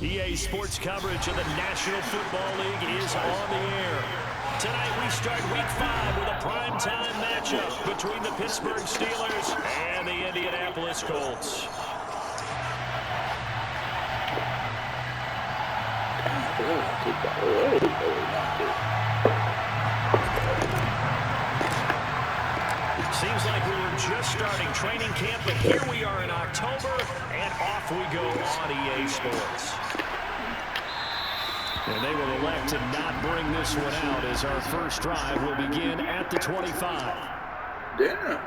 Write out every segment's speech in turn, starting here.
EA Sports coverage of the National Football League is on the air. Tonight we start Week 5 with a primetime matchup between the Pittsburgh Steelers and the Indianapolis Colts. Seems like we were just starting training camp, but here we are in October, and off we go on EA Sports. And they will elect to not bring this one out as our first drive will begin at the 25. Damn.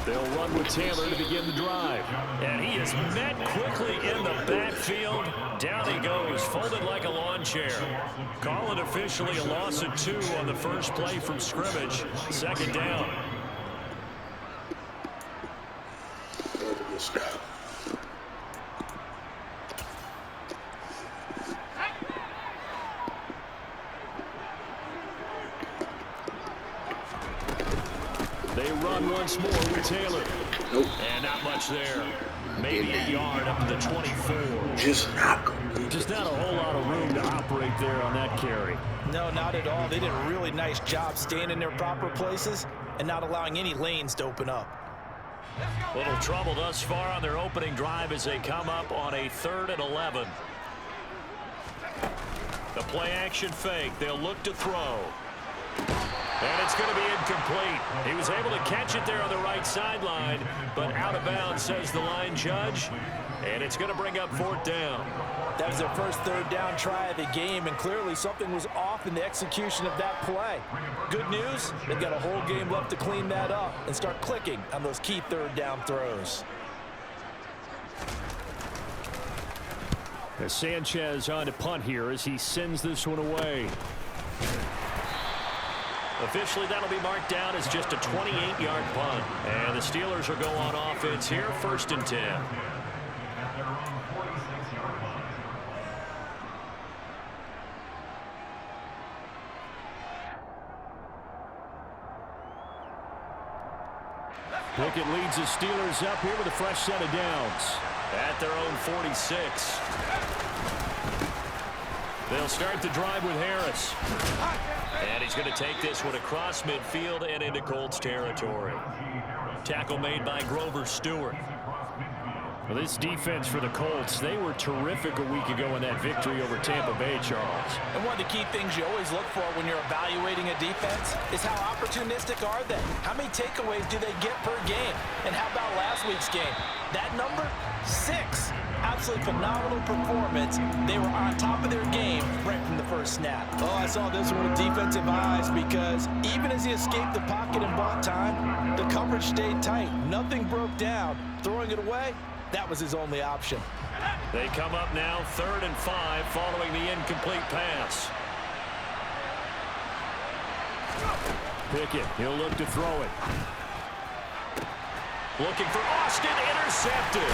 They'll run with Taylor to begin the drive. And he is met quickly in the backfield. Down he goes, folded like a lawn chair. Call it officially a loss of 2 on the first play from scrimmage. Second down. They run once more with Taylor. Nope. And not much there. Maybe a yard up to the 24. Just not a whole lot of room to operate there on that carry. No, not at all. They did a really nice job staying in their proper places and not allowing any lanes to open up. Little trouble thus far on their opening drive as they come up on a 3rd and 11. The play action fake. They'll look to throw. And it's going to be incomplete. He was able to catch it there on the right sideline, but out of bounds, says the line judge. And it's going to bring up 4th down. That was their first 3rd down try of the game, and clearly something was off in the execution of that play. Good news, they've got a whole game left to clean that up and start clicking on those key 3rd down throws. As Sanchez on to punt here as he sends this one away. Officially, that'll be marked down as just a 28-yard punt. And the Steelers will go on offense here, 1st and 10. Pickett leads the Steelers up here with a fresh set of downs at their own 46. They'll start the drive with Harris. And he's going to take this one across midfield and into Colts territory. Tackle made by Grover Stewart. Well, this defense for the Colts, they were terrific a week ago in that victory over Tampa Bay, Charles. And one of the key things you always look for when you're evaluating a defense is how opportunistic are they? How many takeaways do they get per game? And how about last week's game? That number, 6. Absolutely phenomenal performance. They were on top of their game right from the first snap. Oh, I saw this one with defensive eyes because even as he escaped the pocket and bought time, the coverage stayed tight. Nothing broke down. Throwing it away, that was his only option. They come up now 3rd and 5 following the incomplete pass. Pickett, he'll look to throw it. Looking for Austin, intercepted.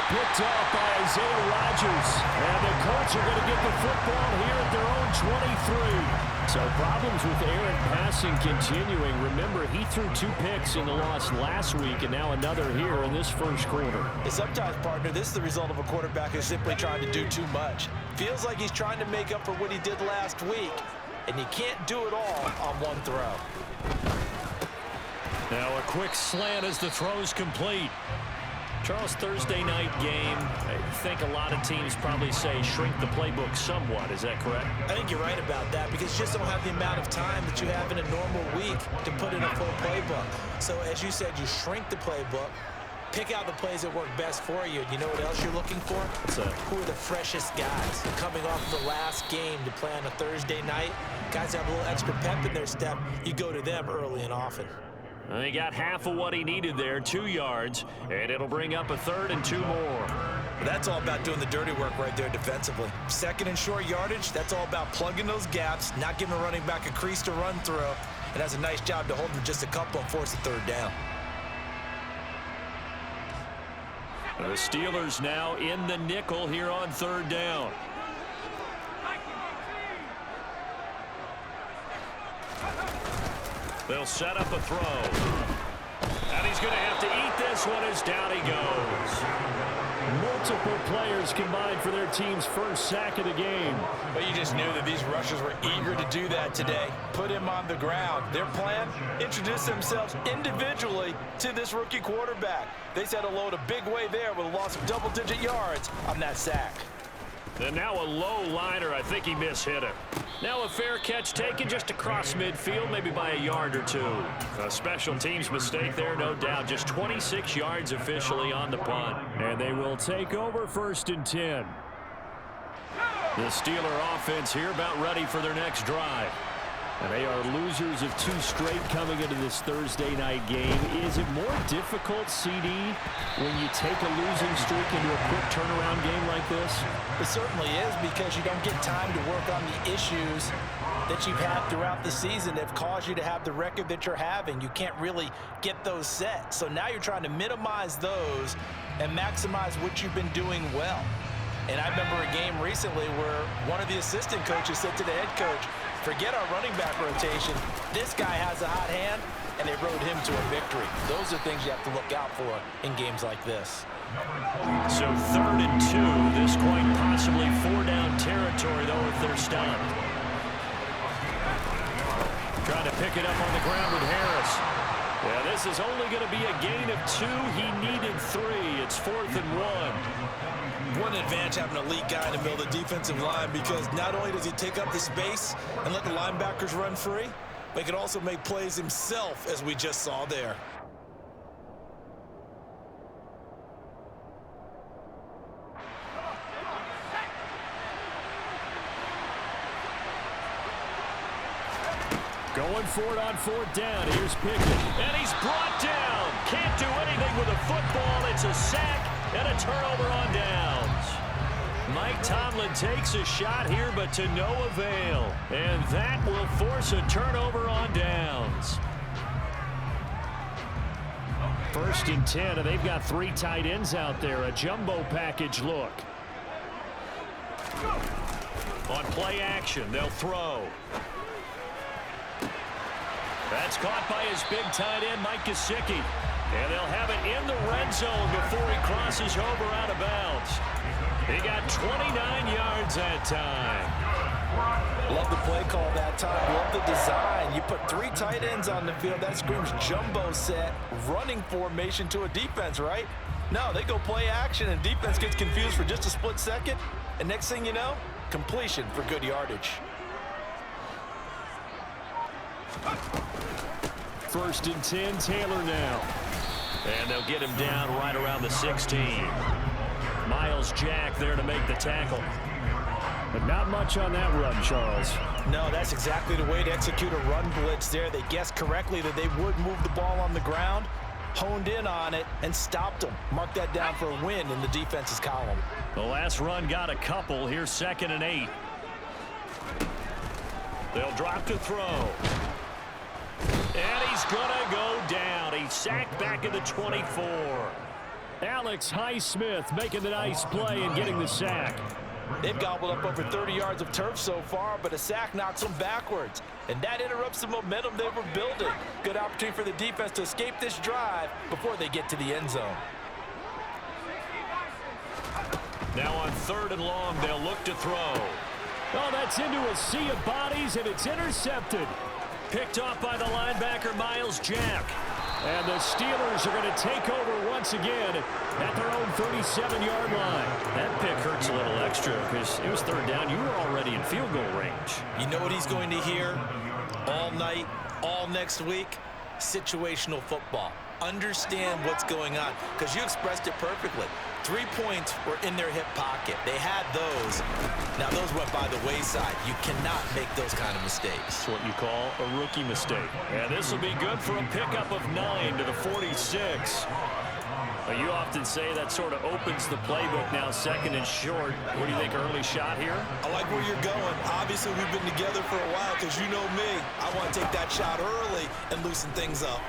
Picked off by Isaiah Rodgers. And the Colts are going to get the football here at their own 23. So problems with Aaron passing continuing. Remember, he threw 2 picks in the loss last week and now another here in this first quarter. Sometimes, partner, this is the result of a quarterback who's simply trying to do too much. Feels like he's trying to make up for what he did last week, and you can't do it all on one throw. Now a quick slant as the throw's complete. Charles, Thursday night game, I think a lot of teams probably say shrink the playbook somewhat. Is that correct? I think you're right about that because you just don't have the amount of time that you have in a normal week to put in a full playbook. So as you said, you shrink the playbook, pick out the plays that work best for you. You know what else you're looking for? Who are the freshest guys coming off the last game to play on a Thursday night? Guys have a little extra pep in their step. You go to them early and often. He got half of what he needed there, 2 yards, and it'll bring up a 3rd and 2 more. That's all about doing the dirty work right there defensively. 2nd and short yardage, that's all about plugging those gaps, not giving a running back a crease to run through, and has a nice job to hold him just a couple and force a third down. The Steelers now in the nickel here on third down. They'll set up a throw. And he's going to have to eat this one as down he goes. Multiple players combined for their team's first sack of the game. But you just knew that these rushers were eager to do that today. Put him on the ground. Their plan, introduce themselves individually to this rookie quarterback. They set a load a big way there with a loss of double-digit yards on that sack. And now a low liner. I think he mishit it. Now a fair catch taken just across midfield, maybe by a yard or two. A special teams mistake there, no doubt. Just 26 yards officially on the punt. And they will take over 1st and 10. The Steeler offense here about ready for their next drive. And they are losers of 2 straight coming into this Thursday night game. Is it more difficult, CD, when you take a losing streak into a quick turnaround game like this? It certainly is, because you don't get time to work on the issues that you've had throughout the season that have caused you to have the record that you're having. You can't really get those set. So now you're trying to minimize those and maximize what you've been doing well. And I remember a game recently where one of the assistant coaches said to the head coach, forget our running back rotation. This guy has a hot hand, and they rode him to a victory. Those are things you have to look out for in games like this. So 3rd and 2. This quite possibly 4-down territory, though, if they're stopped. Trying to pick it up on the ground with Harris. Yeah, this is only going to be a gain of 2. He needed 3. It's 4th and 1. One advantage having an elite guy in the middle of the defensive line, because not only does he take up the space and let the linebackers run free, but he can also make plays himself, as we just saw there. Going for it on 4th down. Here's Pickett. And he's brought down. Can't do anything with a football. It's a sack and a turnover on downs. Mike Tomlin takes a shot here, but to no avail. And that will force a turnover on downs. 1st and 10, and they've got 3 tight ends out there. A jumbo package look. On play action, they'll throw. That's caught by his big tight end, Mike Gesicki. And they'll have it in the red zone before he crosses over out of bounds. He got 29 yards that time. Love the play call that time. Love the design. You put 3 tight ends on the field. That screams jumbo set, running formation to a defense, right? No, they go play action, and defense gets confused for just a split second. And next thing you know, completion for good yardage. 1st and 10, Taylor now. And they'll get him down right around the 16. Miles Jack there to make the tackle. But not much on that run, Charles. No, that's exactly the way to execute a run blitz there. They guessed correctly that they would move the ball on the ground, honed in on it, and stopped them. Mark that down for a win in the defense's column. The last run got a couple. Here's 2nd and 8. They'll drop to throw. And he's going to go down. He's sacked back at the 24. Alex Highsmith making the nice play and getting the sack. They've gobbled up over 30 yards of turf so far, but a sack knocks them backwards. And that interrupts the momentum they were building. Good opportunity for the defense to escape this drive before they get to the end zone. Now on 3rd and long, they'll look to throw. Oh, that's into a sea of bodies, and it's intercepted. Picked off by the linebacker, Miles Jack. And the Steelers are going to take over once again at their own 37-yard line. That pick hurts a little extra because it was 3rd down. You were already in field goal range. You know what he's going to hear all night, all next week? Situational football. Understand what's going on, because you expressed it perfectly. 3 points were in their hip pocket. They had those. Now, those went by the wayside. You cannot make those kind of mistakes. That's what you call a rookie mistake. And this will be good for a pickup of 9 to the 46. Well, you often say that sort of opens the playbook now, second and short. What do you think, early shot here? I like where you're going. Obviously, we've been together for a while because you know me. I want to take that shot early and loosen things up.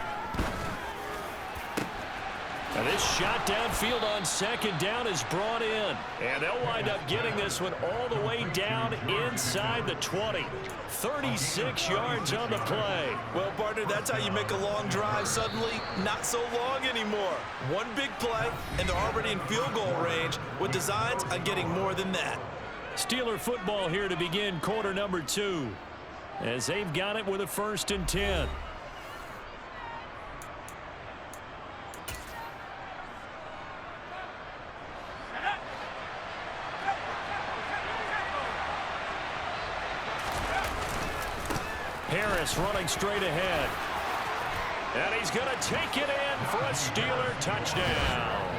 Now this shot downfield on second down is brought in. And they'll wind up getting this one all the way down inside the 20. 36 yards on the play. Well, partner, that's how you make a long drive suddenly not so long anymore. One big play, and they're already in field goal range with designs on getting more than that. Steeler football here to begin quarter number 2. As they've got it with a 1st and 10. Harris running straight ahead. And he's going to take it in for a Steeler touchdown.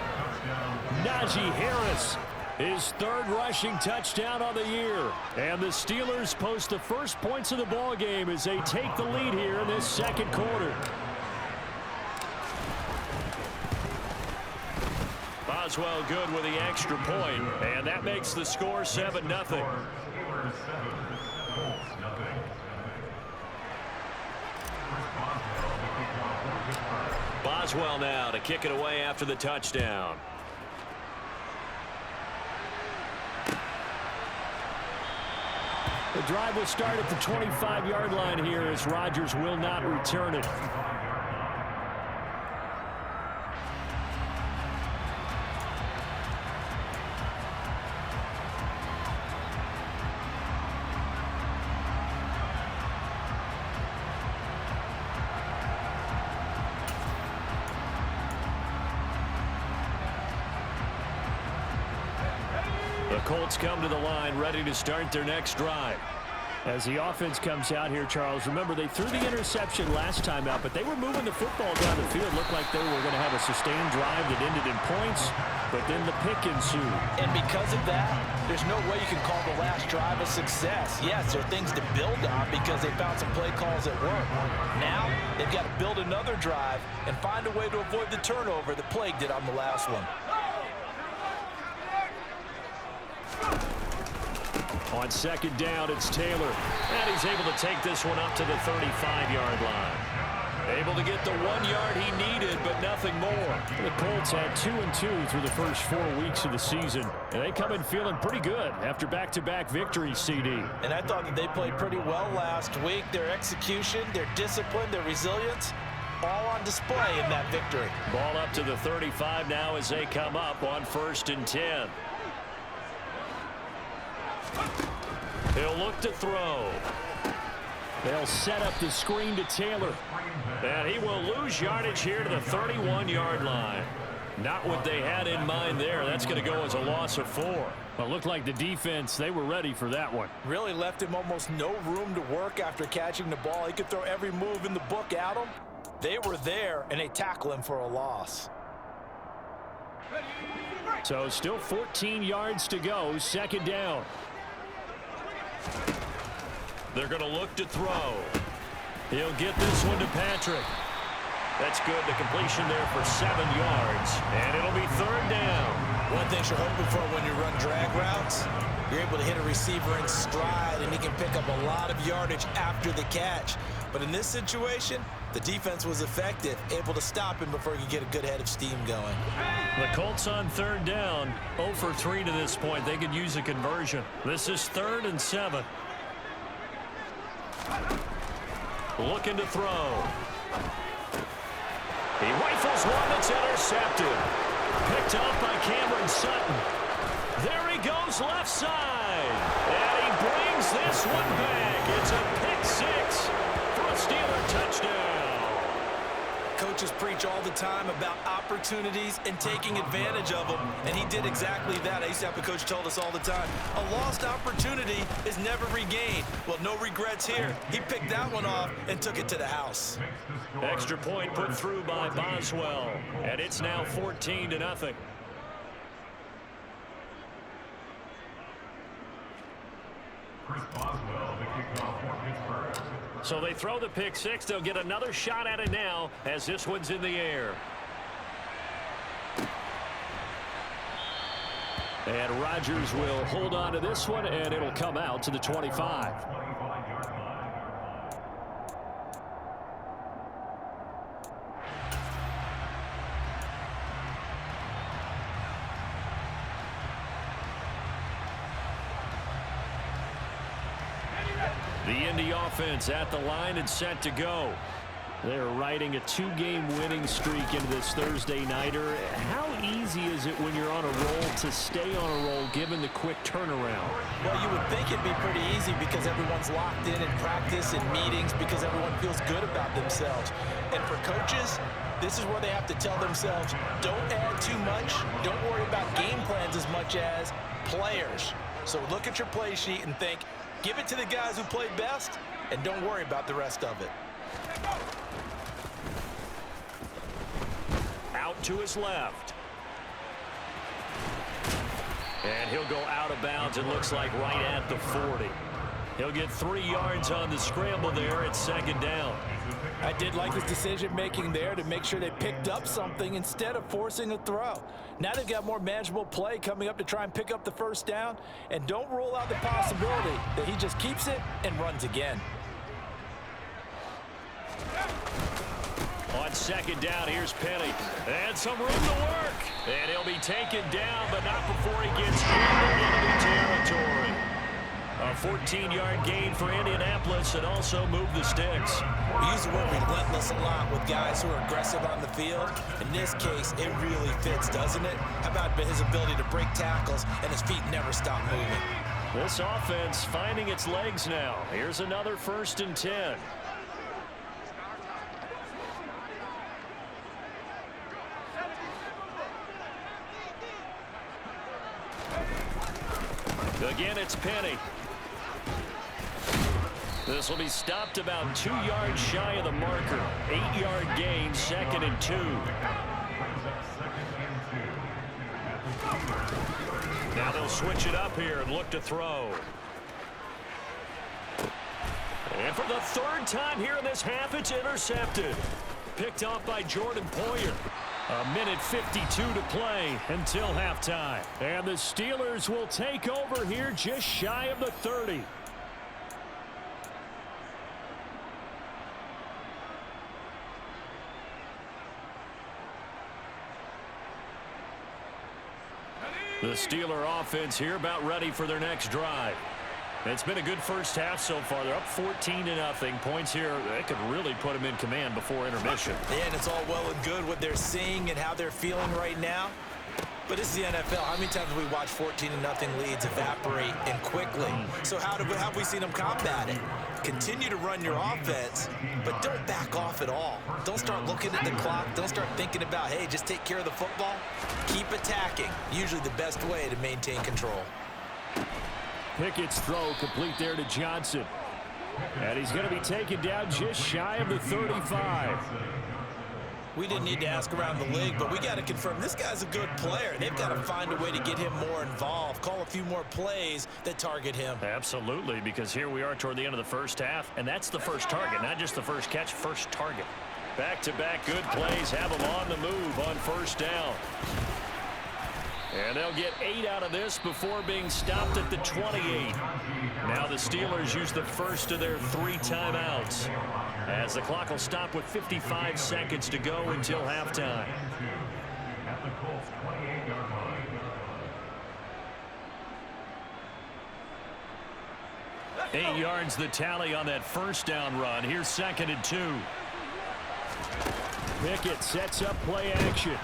Najee Harris, his 3rd rushing touchdown of the year. And the Steelers post the first points of the ball game as they take the lead here in this second quarter. Boswell good with the extra point, and that makes the score 7-0. Boswell now to kick it away after the touchdown. The drive will start at the 25-yard line here as Rodgers will not return it. The Colts come to the line ready to start their next drive. As the offense comes out here, Charles, remember they threw the interception last time out, but they were moving the football down the field. Looked like they were going to have a sustained drive that ended in points, but then the pick ensued. And because of that, there's no way you can call the last drive a success. Yes, there are things to build on because they found some play calls that work. Now, they've got to build another drive and find a way to avoid the turnover that plagued it on the last one. On second down, it's Taylor. And he's able to take this one up to the 35-yard line. Able to get the 1 yard he needed, but nothing more. The Colts had 2-2 through the first 4 weeks of the season. And they come in feeling pretty good after back-to-back victories, CD. And I thought that they played pretty well last week. Their execution, their discipline, their resilience, all on display in that victory. Ball up to the 35 now as they come up on 1st and 10. He'll look to throw. They'll set up the screen to Taylor. And he will lose yardage here to the 31-yard line. Not what they had in mind there. That's going to go as a loss of 4. Well, it looked like the defense, they were ready for that one. Really left him almost no room to work after catching the ball. He could throw every move in the book at him. They were there, and they tackle him for a loss. So still 14 yards to go, 2nd down. They're going to look to throw. He'll get this one to Patrick. That's good. The completion there for 7 yards. And it'll be 3rd down. One thing you're hoping for when you run drag routes, you're able to hit a receiver in stride, and he can pick up a lot of yardage after the catch. But in this situation, the defense was effective, able to stop him before he could get a good head of steam going. The Colts on 3rd down, 0 for 3 to this point. They could use a conversion. This is 3rd and 7. Looking to throw. He rifles one that's intercepted. Picked off by Cameron Sutton. There he goes left side. And he brings this one back. It's a pick 6 for a Steeler touchdown. Coaches preach all the time about opportunities and taking advantage of them, and he did exactly that. I used to have a coach told us all the time, a lost opportunity is never regained. Well, no regrets here. He picked that one off and took it to the house. Extra point put through by Boswell, and it's now 14-0. So they throw the pick 6. They'll get another shot at it now as this one's in the air. And Rodgers will hold on to this one, and it'll come out to the 25. The Indy offense at the line and set to go. They're riding a 2-game winning streak into this Thursday nighter. How easy is it when you're on a roll to stay on a roll given the quick turnaround? Well, you would think it'd be pretty easy because everyone's locked in practice and meetings because everyone feels good about themselves. And for coaches, this is where they have to tell themselves, don't add too much. Don't worry about game plans as much as players. So look at your play sheet and think, give it to the guys who play best, and don't worry about the rest of it. Out to his left. And he'll go out of bounds, it looks like right at the 40. He'll get 3 yards on the scramble there at second down. I did like his decision-making there to make sure they picked up something instead of forcing a throw. Now they've got more manageable play coming up to try and pick up the first down, and don't rule out the possibility that he just keeps it and runs again. On second down, here's Penny. And some room to work. And he'll be taken down, but not before he gets into enemy territory. A 14-yard gain for Indianapolis and also move the sticks. We use the word relentless a lot with guys who are aggressive on the field. In this case, it really fits, doesn't it? How about his ability to break tackles and his feet never stop moving? This offense finding its legs now. Here's another 1st and 10. Again, it's Penny. This will be stopped about 2 yards shy of the marker. 8-yard gain, 2nd and 2. Now they'll switch it up here and look to throw. And for the 3rd time here in this half, it's intercepted. Picked off by Jordan Poyer. 1:52 to play until halftime. And the Steelers will take over here just shy of the 30. The Steeler offense here about ready for their next drive. It's been a good first half so far. They're up 14-0. Points here, they could really put them in command before intermission. Yeah, and it's all well and good what they're seeing and how they're feeling right now. But it's the NFL. How many times have we watched 14-0 leads evaporate and quickly? So how have we seen them combat it? Continue to run your offense, but don't back off at all. Don't start looking at the clock. Don't start thinking about, hey, just take care of the football. Keep attacking. Usually the best way to maintain control. Pickett's throw complete there to Johnson. And he's going to be taken down just shy of the 35. We didn't need to ask around the league, but we got to confirm this guy's a good player. They've got to find a way to get him more involved, call a few more plays that target him. Absolutely, because here we are toward the end of the first half, and that's the first target, not just the first catch, first target. Back-to-back good plays have them on the move on first down. And they'll get 8 out of this before being stopped at the 28. Now the Steelers use the first of their 3 timeouts, as the clock will stop with 55 seconds to go until halftime. 8 yards the tally on that first down run. Here's 2nd and 2. Pickett sets up play action.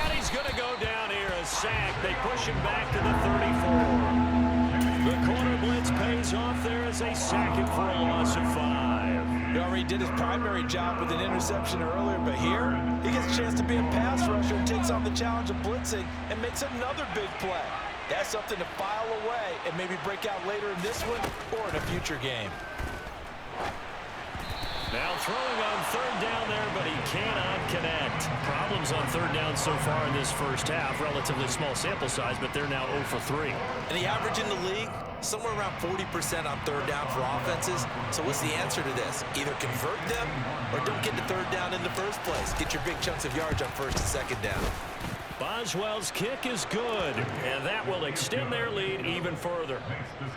And he's going to go down here, a sack. They push him back to the 34. The corner blitz pays off there as they sack him for a loss of 5. He already did his primary job with an interception earlier, but here he gets a chance to be a pass rusher and takes on the challenge of blitzing and makes another big play. That's something to file away and maybe break out later in this one or in a future game. Now throwing on 3rd down there, but he cannot connect. Problems on 3rd down so far in this first half. Relatively small sample size, but they're now 0 for 3. And the average in the league, somewhere around 40% on 3rd down for offenses. So what's the answer to this? Either convert them or don't get to 3rd down in the first place. Get your big chunks of yards on 1st and 2nd down. Boswell's kick is good, and that will extend their lead even further.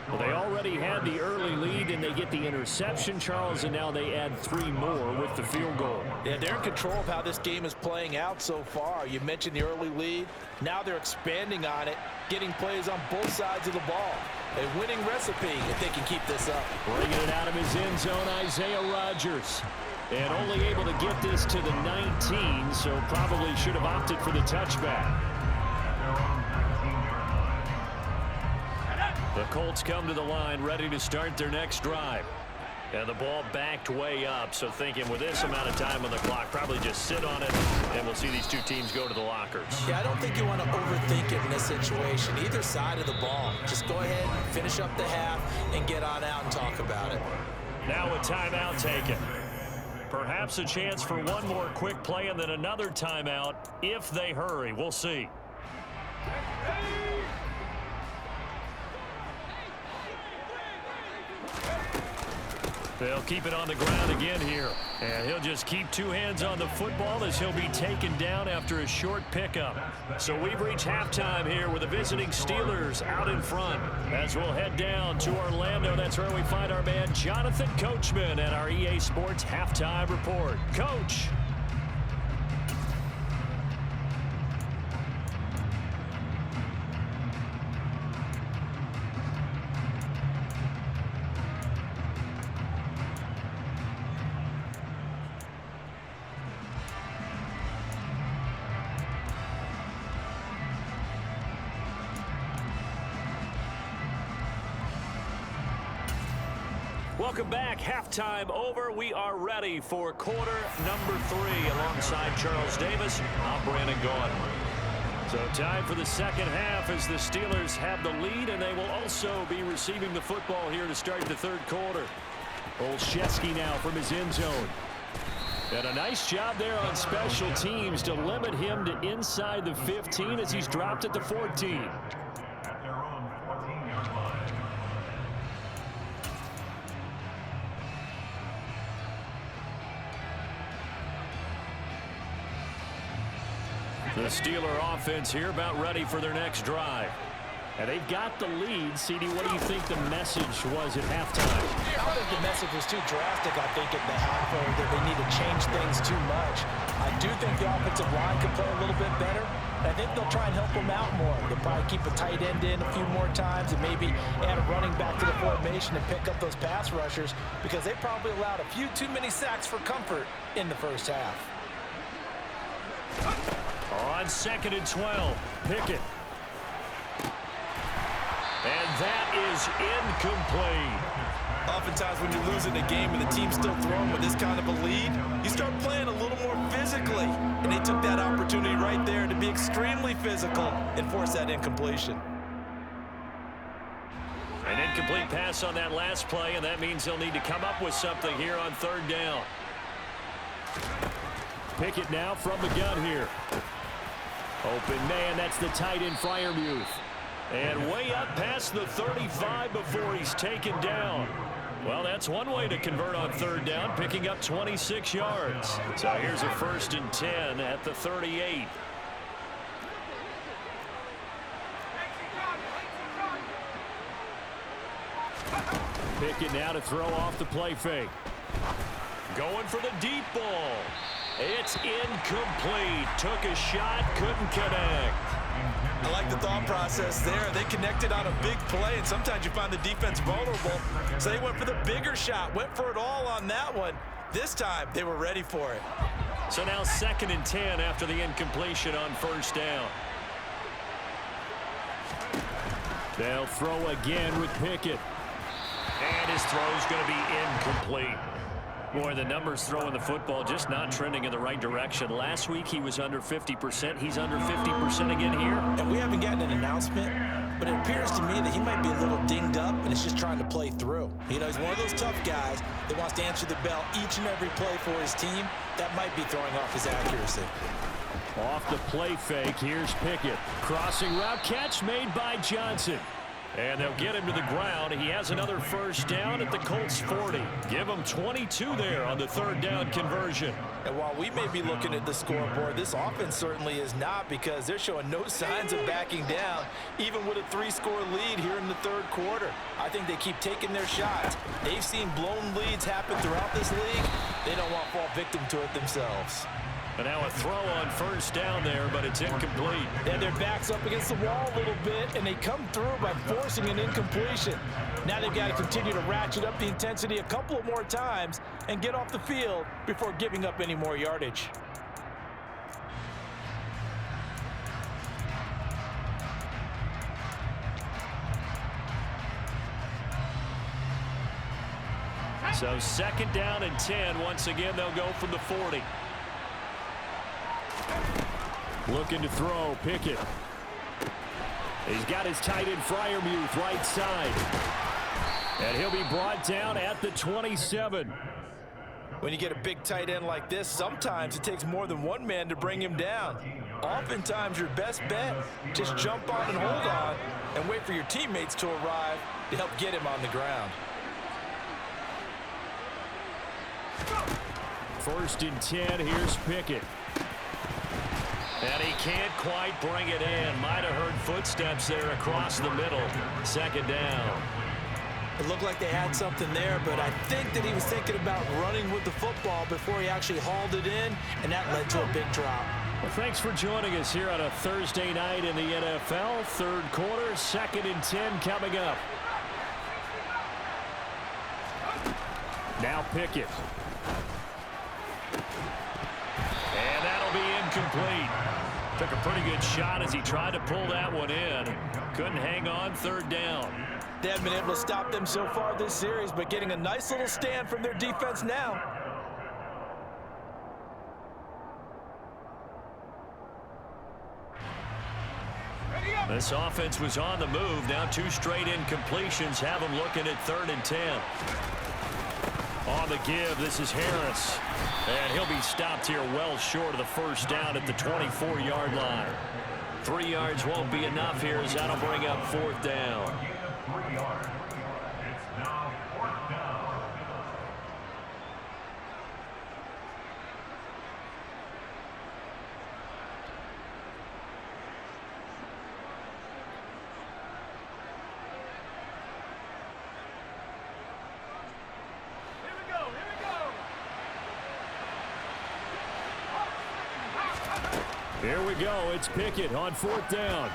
Well, they already had the early lead, and they get the interception, Charles, and now they add 3 more with the field goal. Yeah, they're in control of how this game is playing out so far. You mentioned the early lead. Now they're expanding on it, getting plays on both sides of the ball. A winning recipe if they can keep this up. Bringing it out of his end zone, Isaiah Rodgers. And only able to get this to the 19, so probably should have opted for the touchback. The Colts come to the line, ready to start their next drive. And the ball backed way up, so thinking with this amount of time on the clock, probably just sit on it, and we'll see these two teams go to the lockers. Yeah, I don't think you want to overthink it in this situation, either side of the ball. Just go ahead, finish up the half, and get on out and talk about it. Now a timeout taken. Perhaps a chance for one more quick play and then another timeout if they hurry. We'll see. They'll keep it on the ground again here. And he'll just keep 2 hands on the football as he'll be taken down after a short pickup. So we've reached halftime here with the visiting Steelers out in front. As we'll head down to Orlando, that's where we find our man Jonathan Coachman at our EA Sports Halftime Report. Coach. Welcome back. Halftime over. We are ready for quarter number 3 alongside Charles Davis. I'm Brandon Gaudin. So time for the second half as the Steelers have the lead, and they will also be receiving the football here to start the third quarter. Olszewski now from his end zone. And a nice job there on special teams to limit him to inside the 15 as he's dropped at the 14. The Steeler offense here about ready for their next drive. And they've got the lead. CD, what do you think the message was at halftime? I don't think the message was too drastic, I think, at the half, or that they need to change things too much. I do think the offensive line could play a little bit better. I think they'll try and help them out more. They'll probably keep a tight end in a few more times and maybe add a running back to the formation and pick up those pass rushers because they probably allowed a few too many sacks for comfort in the first half. On 2nd and 12, Pickett. And that is incomplete. Oftentimes when you're losing a game and the team's still throwing with this kind of a lead, you start playing a little more physically. And they took that opportunity right there to be extremely physical and force that incompletion. An incomplete pass on that last play, and that means they'll need to come up with something here on 3rd down. Pickett now from the gun here. Open man, that's the tight end Freiermuth. And way up past the 35 before he's taken down. Well, that's one way to convert on 3rd down, picking up 26 yards. So here's a 1st and 10 at the 38. Pickett now to throw off the play fake. Going for the deep ball. It's incomplete. Took a shot, couldn't connect. I like the thought process there. They connected on a big play, and sometimes you find the defense vulnerable. So they went for the bigger shot, went for it all on that one. This time, they were ready for it. So now 2nd and 10 after the incompletion on 1st down. They'll throw again with Pickett. And his throw's going to be incomplete. Boy, the numbers throwing the football just not trending in the right direction. Last week he was under 50%. He's under 50% again here. And we haven't gotten an announcement, but it appears to me that he might be a little dinged up and is just trying to play through. You know, he's one of those tough guys that wants to answer the bell each and every play for his team. That might be throwing off his accuracy. Off the play fake, here's Pickett. Crossing route catch made by Johnson. And they'll get him to the ground. He has another first down at the Colts 40. Give him 22 there on the third down conversion. And while we may be looking at the scoreboard, this offense certainly is not, because they're showing no signs of backing down, even with a 3-score lead here in the third quarter. I think they keep taking their shots. They've seen blown leads happen throughout this league. They don't want to fall victim to it themselves. And now a throw on first down there, but it's incomplete. And their back's up against the wall a little bit, and they come through by forcing an incompletion. Now they've got to continue to ratchet up the intensity a couple of more times and get off the field before giving up any more yardage. So second down and 10. Once again, they'll go from the 40. Looking to throw, Pickett. He's got his tight end Freiermuth right side. And he'll be brought down at the 27. When you get a big tight end like this, sometimes it takes more than one man to bring him down. Oftentimes, your best bet, just jump on and hold on and wait for your teammates to arrive to help get him on the ground. First and 10, here's Pickett. And he can't quite bring it in. Might have heard footsteps there across the middle. Second down. It looked like they had something there, but I think that he was thinking about running with the football before he actually hauled it in, and that led to a big drop. Well, thanks for joining us here on a Thursday night in the NFL. Third quarter, second and 10 coming up. Now Pickett. And that'll be incomplete. Took a pretty good shot as he tried to pull that one in. Couldn't hang on. Third down. They haven't been able to stop them so far this series, but getting a nice little stand from their defense now. This offense was on the move. Now 2 straight incompletions have them looking at third and 10. On the give, this is Harris. And he'll be stopped here well short of the first down at the 24-yard line. 3 yards won't be enough here as that'll bring up fourth down. 3 yards. It's now fourth down. Here we go. It's Pickett on fourth down.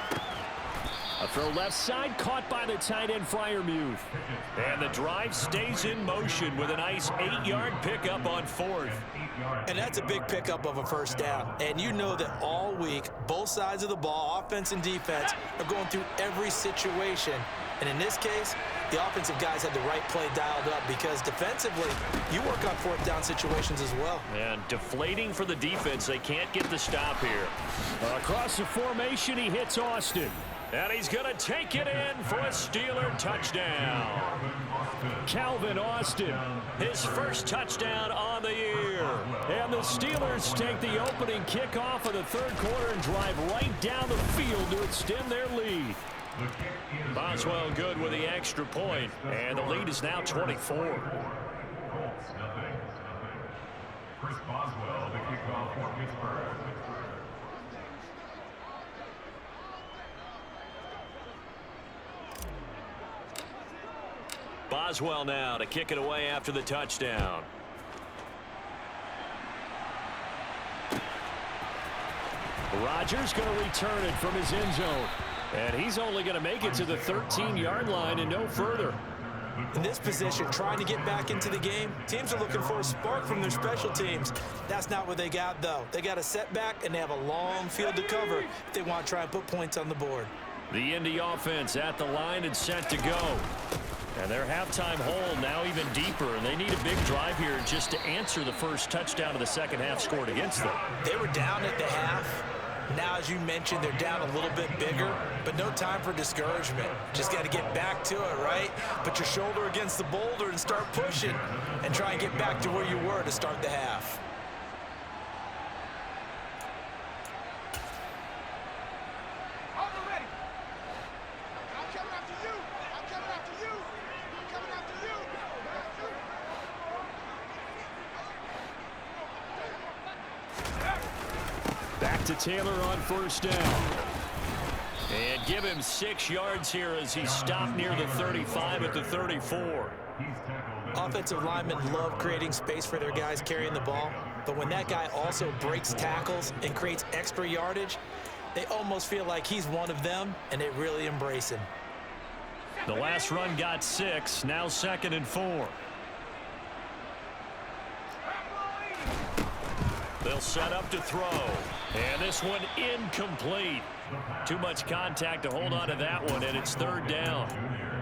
A throw left side, caught by the tight end Freiermuth. And the drive stays in motion with a nice 8-yard pickup on fourth. And that's a big pickup of a first down. And you know that all week, both sides of the ball, offense and defense, are going through every situation. And in this case, the offensive guys had the right play dialed up, because defensively, you work on fourth down situations as well. And deflating for the defense. They can't get the stop here. Across the formation, he hits Austin. And he's going to take it in for a Steeler touchdown. Calvin Austin, his first touchdown on the year. And the Steelers take the opening kickoff of the third quarter and drive right down the field to extend their lead. Boswell good with the extra point, and the lead is now 24. Colts, nothing. Chris Boswell, the kickoff for Pittsburgh. Boswell now to kick it away after the touchdown. Rodgers going to return it from his end zone. And he's only going to make it to the 13-yard line and no further. In this position, trying to get back into the game, teams are looking for a spark from their special teams. That's not what they got, though. They got a setback, and they have a long field to cover if they want to try and put points on the board. The Indy offense at the line and set to go. And their halftime hole now even deeper, and they need a big drive here just to answer the first touchdown of the second half scored against them. They were down at the half. Now, as you mentioned, they're down a little bit bigger, but no time for discouragement. Just got to get back to it, right? Put your shoulder against the boulder and start pushing and try and get back to where you were to start the half. Hold ready. I'll come after you. to Taylor on first down. And give him 6 yards here as he stopped near the 35 at the 34. Offensive linemen love creating space for their guys carrying the ball, but when that guy also breaks tackles and creates extra yardage, they almost feel like he's one of them, and they really embrace him. The last run got 6, now 2nd and 4. They'll set up to throw, and this one incomplete. Too much contact to hold on to that one, and it's 3rd down.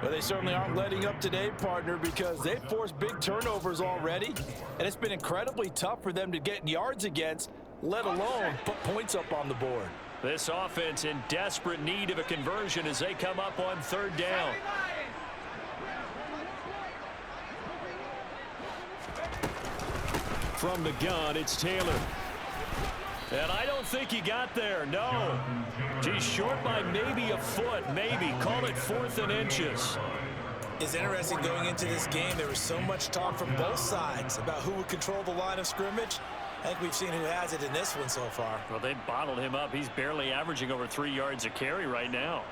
Well, they certainly aren't letting up today, partner, because they've forced big turnovers already, and it's been incredibly tough for them to get yards against, let alone put points up on the board. This offense in desperate need of a conversion as they come up on 3rd down. From the gun, it's Taylor. And I don't think he got there, no. He's short by maybe a foot, maybe. Call it 4th and inches. It's interesting going into this game. There was so much talk from both sides about who would control the line of scrimmage. I think we've seen who has it in this one so far. Well, they bottled him up. He's barely averaging over 3 yards a carry right now.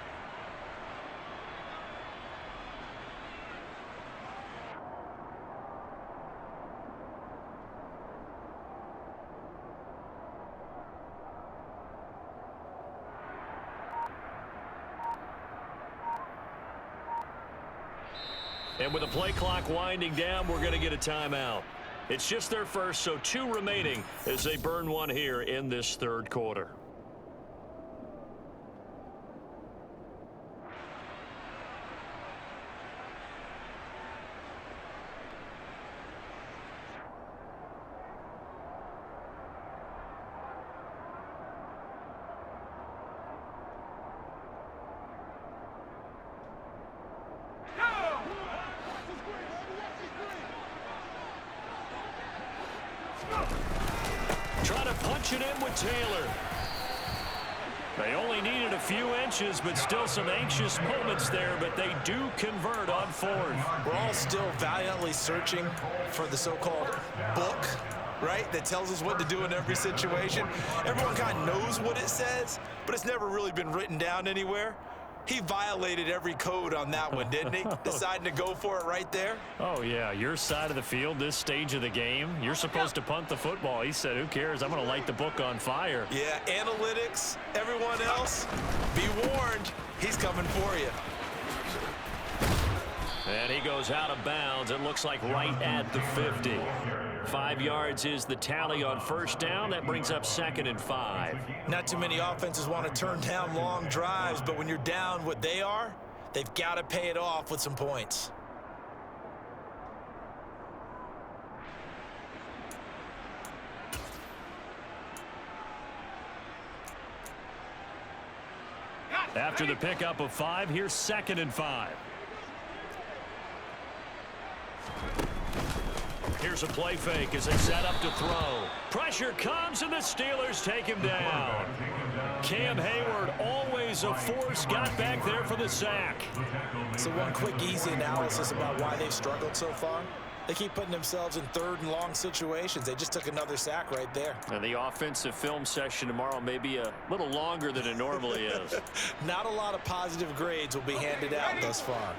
And with the play clock winding down, we're going to get a timeout. It's just their first, so 2 remaining as they burn one here in this 3rd quarter. Trying to punch it in with Taylor. They only needed a few inches, but still some anxious moments there, but they do convert on 4th. We're all still valiantly searching for the so-called book, right, that tells us what to do in every situation. Everyone kind of knows what it says, but it's never really been written down anywhere. He violated every code on that one, didn't he? Deciding to go for it right there. Oh, yeah, your side of the field, this stage of the game, you're supposed to punt the football. He said, who cares? I'm going to light the book on fire. Yeah, analytics, everyone else, be warned, he's coming for you. And he goes out of bounds. It looks like right at the 50. 5 yards is the tally on first down. That brings up 2nd and 5. Not too many offenses want to turn down long drives, but when you're down what they are, they've got to pay it off with some points. After the pickup of 5, here's 2nd and 5. Here's a play fake as they set up to throw. Pressure comes, and the Steelers take him down. Cam Hayward, always a force, got back there for the sack. So one quick, easy analysis about why they've struggled so far. They keep putting themselves in 3rd and long situations. They just took another sack right there. And the offensive film session tomorrow may be a little longer than it normally is. Not a lot of positive grades will be handed out thus far.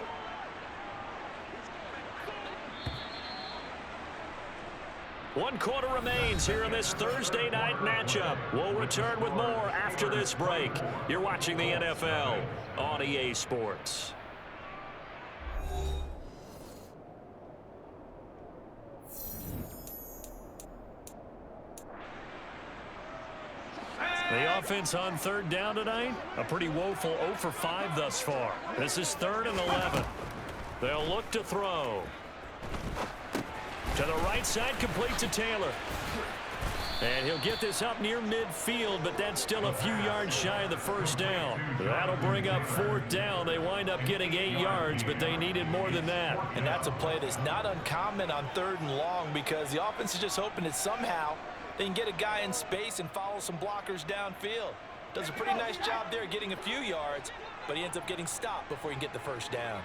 One quarter remains here in this Thursday night matchup. We'll return with more after this break. You're watching the NFL on EA Sports. The offense on 3rd down tonight, a pretty woeful 0 for 5 thus far. This is 3rd and 11. They'll look to throw. To the right side, complete to Taylor. And he'll get this up near midfield, but that's still a few yards shy of the first down. That'll bring up 4th down. They wind up getting 8 yards, but they needed more than that. And that's a play that's not uncommon on 3rd and long because the offense is just hoping that somehow they can get a guy in space and follow some blockers downfield. Does a pretty nice job there getting a few yards, but he ends up getting stopped before he can get the first down.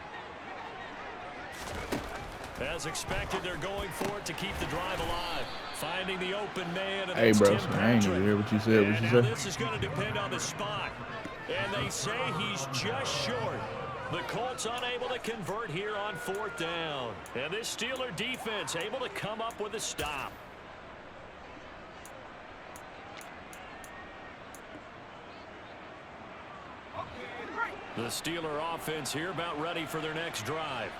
As expected, they're going for it to keep the drive alive. Finding the open man. Hey, bro, I ain't even hear what you said. What you said? This is going to depend on the spot. And they say he's just short. The Colts unable to convert here on 4th down. And this Steeler defense able to come up with a stop. The Steeler offense here about ready for their next drive.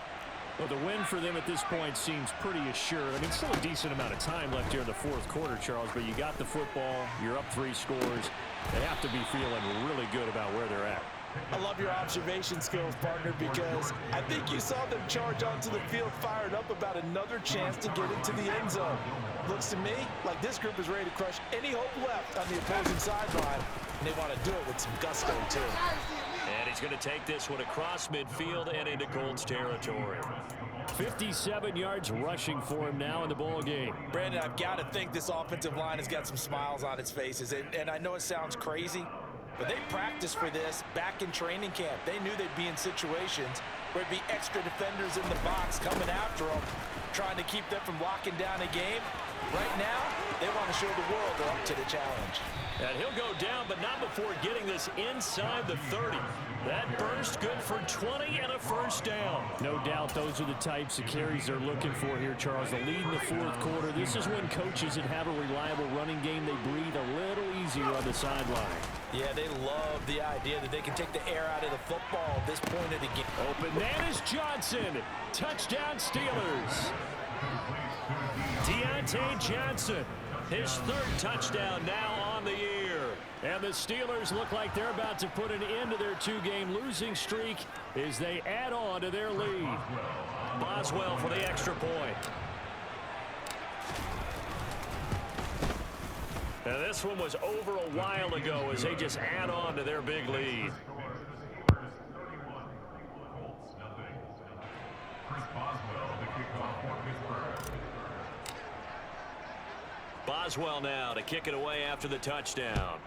Well, the win for them at this point seems pretty assured. I mean, still a decent amount of time left here in the 4th quarter, Charles, but you got the football, you're up 3 scores. They have to be feeling really good about where they're at. I love your observation skills, partner, because I think you saw them charge onto the field fired up about another chance to get into the end zone. Looks to me like this group is ready to crush any hope left on the opposing sideline, and they want to do it with some gusto, too. And he's going to take this one across midfield and into Colts territory. 57 yards rushing for him now in the ball game. Brandon, I've got to think this offensive line has got some smiles on its faces. And I know it sounds crazy, but they practiced for this back in training camp. They knew they'd be in situations where it'd be extra defenders in the box coming after them, trying to keep them from locking down a game. Right now, they want to show the world they're up to the challenge. And he'll go down, but not before getting this inside the 30. That burst good for 20 and a first down. No doubt those are the types of carries they're looking for here, Charles. The lead in the 4th quarter. This is when coaches that have a reliable running game, they breathe a little easier on the sideline. Yeah, they love the idea that they can take the air out of the football at this point of the game. Open man is Johnson. Touchdown Steelers. Deontay Johnson, his 3rd touchdown now on the year. And the Steelers look like they're about to put an end to their 2-game losing streak as they add on to their lead. Boswell for the extra point. And this one was over a while ago as they just add on to their big lead. Boswell now to kick it away after the touchdown.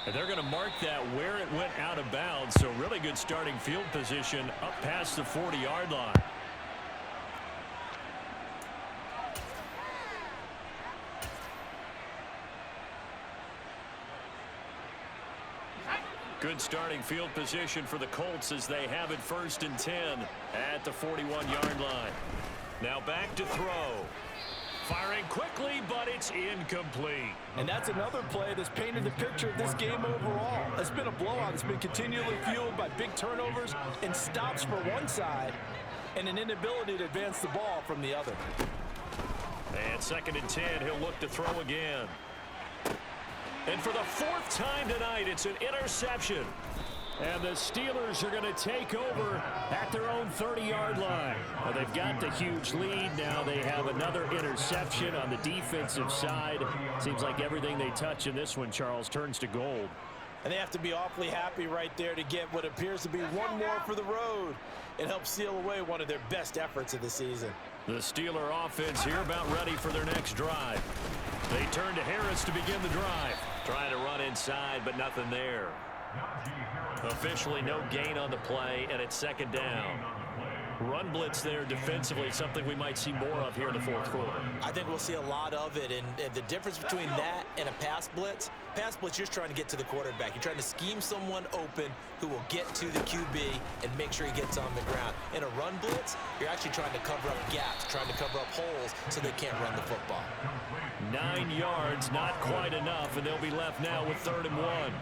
And they're going to mark that where it went out of bounds. So really good starting field position up past the 40-yard line. Good starting field position for the Colts as they have it 1st and 10 at the 41-yard line. Now back to throw. Firing quickly, but it's incomplete. And that's another play that's painted the picture of this game overall. It's been a blowout. It's been continually fueled by big turnovers and stops for one side and an inability to advance the ball from the other. And 2nd and 10, he'll look to throw again. And for the 4th time tonight, it's an interception. And the Steelers are going to take over at their own 30-yard line. Well, they've got the huge lead. Now they have another interception on the defensive side. Seems like everything they touch in this one, Charles, turns to gold. And they have to be awfully happy right there to get what appears to be one more for the road and help seal away one of their best efforts of the season. The Steeler offense here about ready for their next drive. They turn to Harris to begin the drive. Trying to run inside, but nothing there. Officially no gain on the play, and it's 2nd down. Run blitz there defensively, something we might see more of here in the 4th quarter. I think we'll see a lot of it, and the difference between that and a pass blitz, you're just trying to get to the quarterback. You're trying to scheme someone open who will get to the QB and make sure he gets on the ground. In a run blitz, you're actually trying to cover up gaps, trying to cover up holes so they can't run the football. 9 yards, not quite enough, and they'll be left now with 3rd and 1.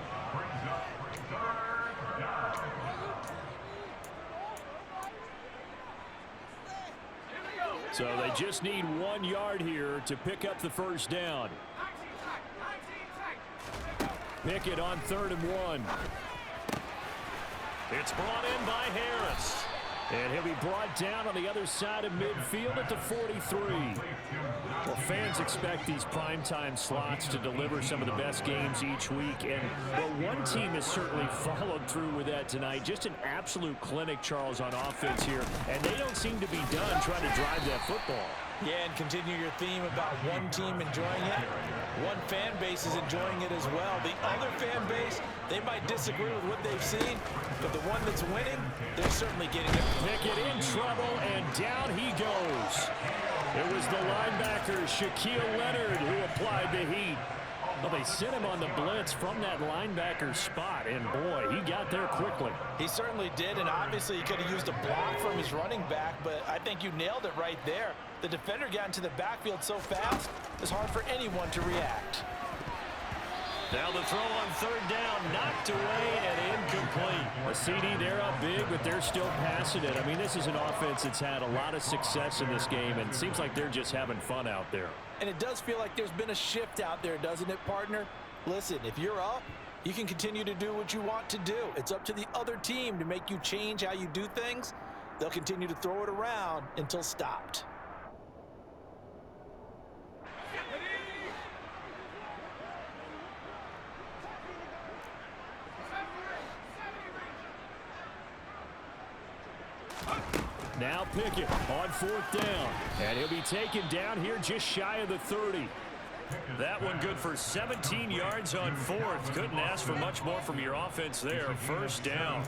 So they just need 1 yard here to pick up the first down. Pickett on 3rd and 1. It's brought in by Harris. And he'll be brought down on the other side of midfield at the 43. Well, fans expect these primetime slots to deliver some of the best games each week. And well, one team has certainly followed through with that tonight. Just an absolute clinic, Charles, on offense here. And they don't seem to be done trying to drive that football. Yeah, and continue your theme about one team enjoying it. One fan base is enjoying it as well. The other fan base, they might disagree with what they've seen, but the one that's winning, they're certainly getting it. Pickett in trouble, and down he goes. It was the linebacker, Shaquille Leonard, who applied the heat. Well, they sent him on the blitz from that linebacker spot, and boy, he got there quickly. He certainly did, and obviously he could have used a block from his running back, but I think you nailed it right there. The defender got into the backfield so fast, it's hard for anyone to react. Now the throw on third down, knocked away and incomplete. A CD, they're up big, but they're still passing it. I mean, this is an offense that's had a lot of success in this game, and it seems like they're just having fun out there. And it does feel like there's been a shift out there, doesn't it, partner? Listen, if you're up, you can continue to do what you want to do. It's up to the other team to make you change how you do things. They'll continue to throw it around until stopped. Now Pickett on fourth down, and he'll be taken down here just shy of the 30. That one good for 17 yards on fourth. Couldn't ask for much more from your offense there. First down.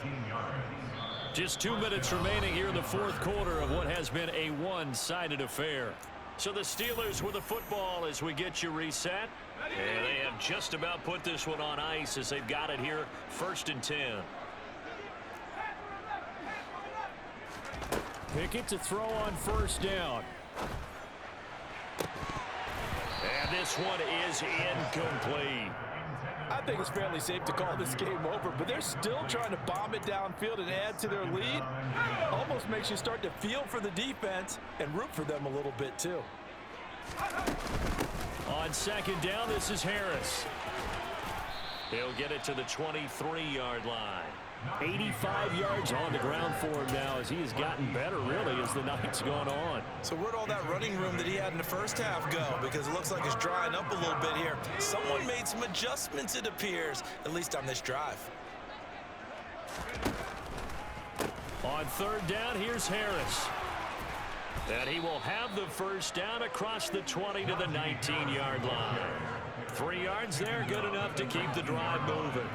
Just 2 minutes remaining here in the fourth quarter of what has been a one-sided affair. So the Steelers with the football as we get you reset. And they have just about put this one on ice as they've got it here, 1st and 10. Pickett to throw on first down. And this one is incomplete. I think it's fairly safe to call this game over, but they're still trying to bomb it downfield and add to their lead. Almost makes you start to feel for the defense and root for them a little bit too. On second down, this is Harris. He'll get it to the 23-yard line. 85 yards on the ground for him now as he has gotten better, really, as the night's gone on. So where'd all that running room that he had in the first half go? Because it looks like it's drying up a little bit here. Someone made some adjustments, it appears, at least on this drive. On third down, here's Harris. And he will have the first down across the 20 to the 19-yard line. 3 yards there, good enough to keep the drive moving.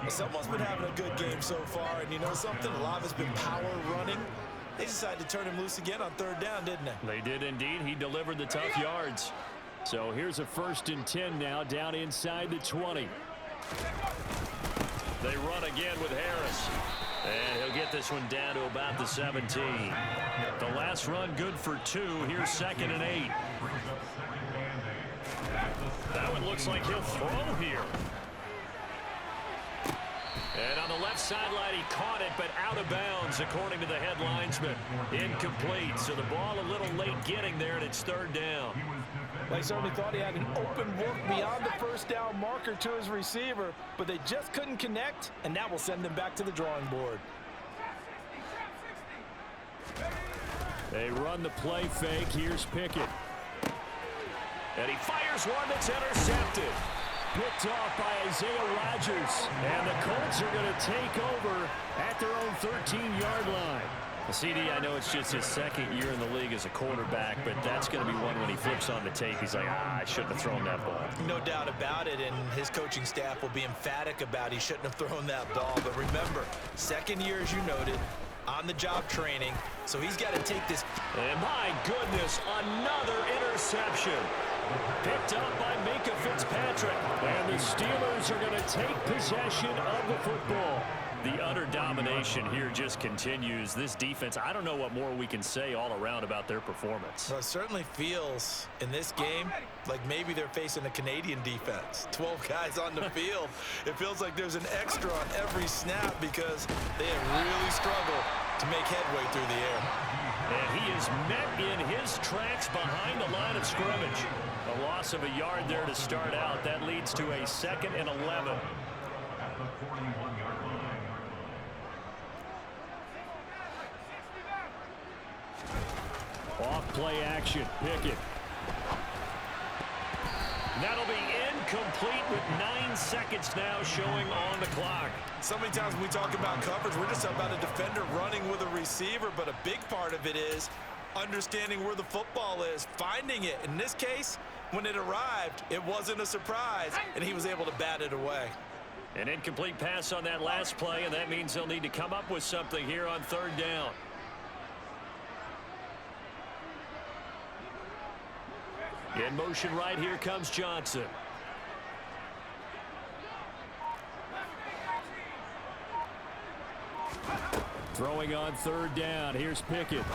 Someone's been having a good game so far, and you know something? A lot of it's been power running. They decided to turn him loose again on third down, didn't they? They did indeed. He delivered the tough yards. So here's a 1st and 10 now, down inside the 20. They run again with Harris. And he'll get this one down to about the 17. The last run good for 2. Here's 2nd and 8. That one looks like he'll throw here. And on the left sideline, he caught it, but out of bounds, according to the head linesman. Incomplete, so the ball a little late getting there, and it's third down. They certainly thought he had an open look beyond the first down marker to his receiver, but they just couldn't connect, and that will send them back to the drawing board. They run the play fake. Here's Pickett. And he fires one that's intercepted. Picked off by Isaiah Rodgers. And the Colts are going to take over at their own 13-yard line. CD, I know it's just his 2nd year in the league as a quarterback, but that's going to be one when he flips on the tape. He's like, I shouldn't have thrown that ball. No doubt about it, and his coaching staff will be emphatic about he shouldn't have thrown that ball. But remember, 2nd year, as you noted, on-the-job training, so he's got to take this. And my goodness, another interception. Picked up by Minka Fitzpatrick. And the Steelers are going to take possession of the football. The utter domination here just continues. This defense, I don't know what more we can say all around about their performance. Well, it certainly feels in this game like maybe they're facing a Canadian defense. 12 guys on the field. It feels like there's an extra on every snap because they have really struggled to make headway through the air. And he is met in his tracks behind the line of scrimmage. A loss of a yard there to start out. That leads to a 2nd and 11. Off play action, Pickett. That'll be incomplete with 9 seconds now showing on the clock. So many times when we talk about coverage, we're just talking about a defender running with a receiver, but a big part of it is understanding where the football is, finding it. In this case, when it arrived, it wasn't a surprise, and he was able to bat it away. An incomplete pass on that last play, and that means they'll need to come up with something here on third down. In motion right here comes Johnson. Throwing on third down. Here's Pickett.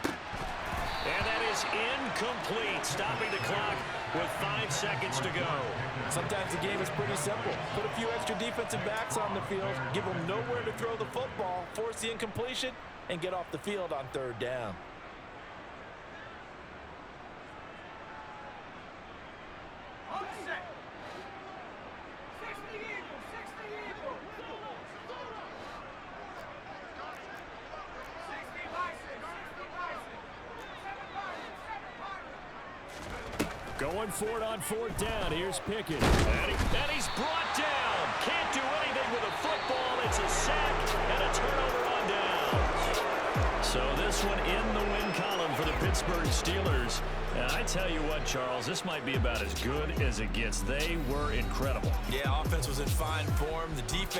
And that is incomplete, stopping the clock with 5 seconds to go. Sometimes the game is pretty simple. Put a few extra defensive backs on the field, give them nowhere to throw the football, force the incompletion, and get off the field on third down. Going for it on fourth down. Here's Pickett. And he's brought down. Can't do anything with a football. It's a sack and a turnover on down. So this one in the win column for the Pittsburgh Steelers. And I tell you what, Charles, this might be about as good as it gets. They were incredible. Yeah, offense was in fine form. The defense